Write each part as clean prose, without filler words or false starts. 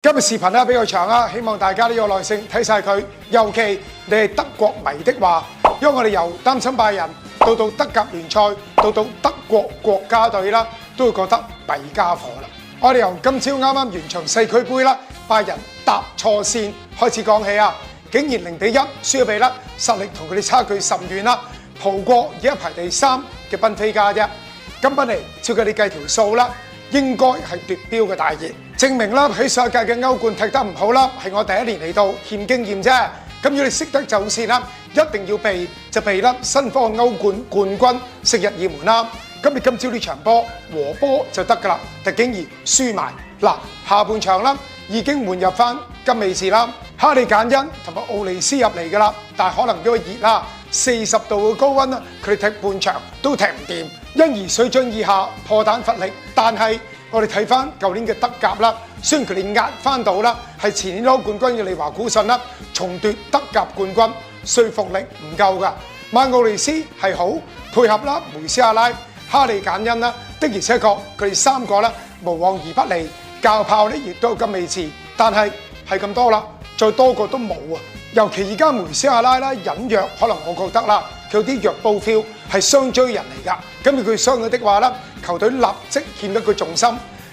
今日視頻咧比較長啊，希望大家都有耐性睇晒佢。尤其你係德國迷的話，因為我哋由擔心拜仁到德甲聯賽，到德國國家隊啦，都會覺得弊家伙啦。我哋由今朝啱啱完場世俱杯啦，拜仁搭錯線開始講起啊，竟然0-1輸咗俾啦，實力同佢哋差距甚遠啦，葡國而家排第3嘅賓菲加啫。咁賓尼照計你計條數啦，應該係奪標嘅大熱，證明啦喺上一屆嘅歐冠踢得唔好啦，係我第一年嚟到欠經驗啫。咁如果你識得走線啦，一定要避就避啦新科歐冠冠軍昔日熱門啦。咁你今朝呢場波和波就得㗎啦，但竟然輸埋嗱，下半場啦已經換入翻金美治啦、哈利簡恩同埋奧利斯入嚟㗎啦，但係可能因為熱啦，40度嘅高溫啦，佢哋踢半場都踢唔掂。因而水準以下破蛋乏力，但係我哋睇翻舊年嘅德甲啦，雖然佢哋壓翻到啦，係前年攞冠軍嘅利華古遜啦，重奪德甲冠軍，說服力唔夠㗎。馬奧利斯係好配合啦，梅斯亞拉、哈利簡恩啦，的而且確佢哋3個啦無往而不利，教炮咧亦都有金美治，但係咁多啦，再多個都冇啊！尤其而家梅斯亞拉啦隱約，可能我覺得啦，佢有啲弱煲 feel 係雙追人嚟㗎。咁如果佢傷咗的話啦，球隊立即欠咗佢重心。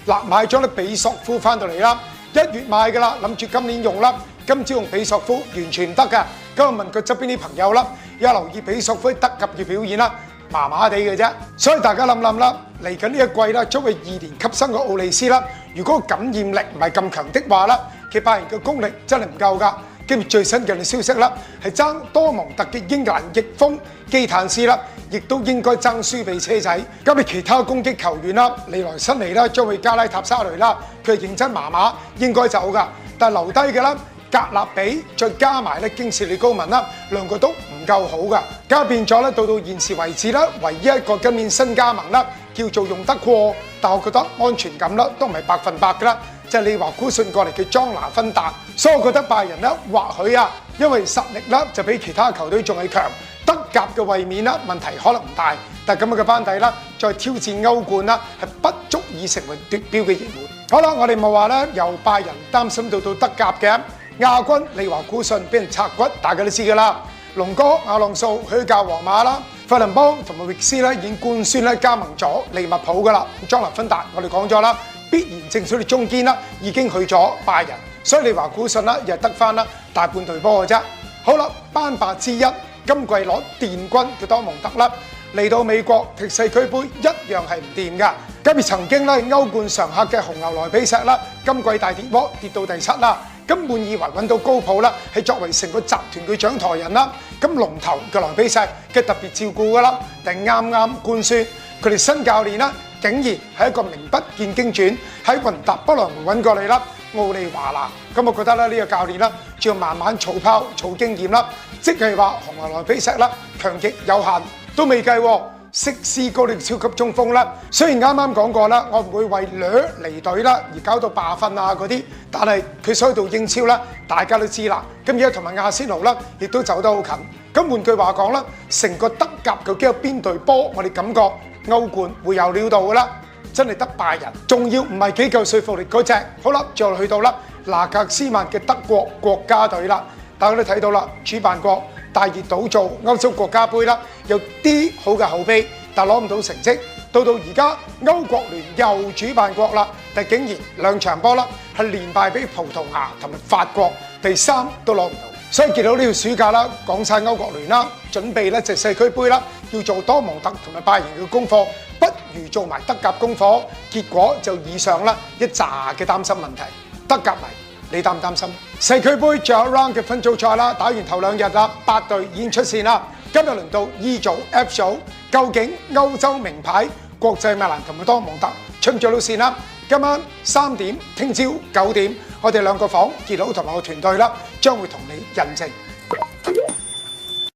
嗱，買咗咧比索夫翻到嚟啦，1月買㗎啦，諗住今年用啦。今朝用比索夫完全唔得㗎。咁我問佢側邊啲朋友啦，有留意比索夫喺德甲嘅表現啦，麻麻地嘅啫。所以大家諗啦，嚟緊呢一季啦，作為2年級生嘅奧利斯啦，如果感染力唔係咁強的話啦，其實拜仁嘅功力真係唔夠㗎。跟住最新嘅消息啦，係爭多蒙特嘅英格蘭翼鋒基坦斯啦，亦都應該爭輸俾車仔。咁你其他攻擊球員啦，利萊辛尼啦，將會加拉塔沙雷啦，佢係認真麻麻，應該走㗎。但係留低嘅啦，格納比再加埋咧京士利高文啦，兩個都唔夠好㗎。加變咗咧，到現時為止啦，唯一一個今年新加盟啦，叫做用得過，但我覺得安全感啦都唔係100%㗎啦。就係利華古遜過嚟嘅莊拿芬達，所以我覺得拜仁咧或許啊，因為實力啦就比其他球隊仲係強，德甲嘅衛冕啦問題可能唔大，但係咁嘅班底啦，再挑戰歐冠啦係不足以成為奪標嘅熱門。好啦，我哋咪話咧，由拜仁擔心到德甲嘅亞軍利華古遜俾人拆骨，大家都知㗎啦。龍哥阿朗素去教皇馬啦，費倫邦同埋域斯咧已經官宣咧加盟咗利物浦㗎啦。莊拿芬達我哋講咗啦。必然正所謂中堅啦，已經去咗拜仁，所以利華古遜啦，又得翻啦大半隊波嘅啫。好啦，班霸之一，今季攞殿軍嘅多蒙特啦，嚟到美國踢世俱杯一樣係唔掂㗎。今日曾經咧歐冠常客嘅紅牛萊比錫啦，今季大跌窩跌到第7啦。咁滿以為揾到高普啦，係作為成個集團嘅掌舵人啦。咁龍頭嘅萊比錫嘅特別照顧㗎啦，定啱啱官宣佢哋新教練啦。竟然係一個名不見經傳，喺雲達不萊梅揾過嚟啦，奧利華拿。咁我覺得咧呢個教練啦，仲要慢慢儲泡、儲經驗啦。即係話紅牛萊比錫啦，強極有限，都未計喎。色斯高呢個超級中鋒啦，雖然啱啱講過啦，我唔會為掠離隊啦而搞到罷訓啊嗰啲，但係佢所以到英超啦，大家都知啦。咁而家同埋亞仙奴啦，亦都走得好近。咁換句話講啦，成個德甲究竟有邊隊波，我哋感覺歐冠會有料到㗎啦，真係得拜仁，仲要唔係幾夠說服力嗰隻。好啦，最後去到啦拿格斯曼嘅德國國家隊啦，大家都睇到啦，主辦國大熱倒做歐洲國家杯啦，有啲好嘅後備，但攞唔到成績。到而家歐國聯又主辦國啦，但竟然2場波啦係連敗俾葡萄牙同埋法國，第3都攞唔到。所以見到呢條暑假啦，講晒歐國聯啦，準備咧就世俱杯啦，要做多蒙特同埋拜仁嘅功課，不如做埋德甲功課。結果就以上啦一紮嘅擔心問題。德甲迷，你擔唔擔心？世俱杯最後一 round 嘅分組賽啦，打完頭2日啦，8隊已經出線啦。今日輪到 E 組 F 組，究竟歐洲名牌國際米蘭同埋多蒙特出唔出到線啦？今晚3點，聽朝9點，我哋2個房傑佬同埋我團隊啦，將會同你印證。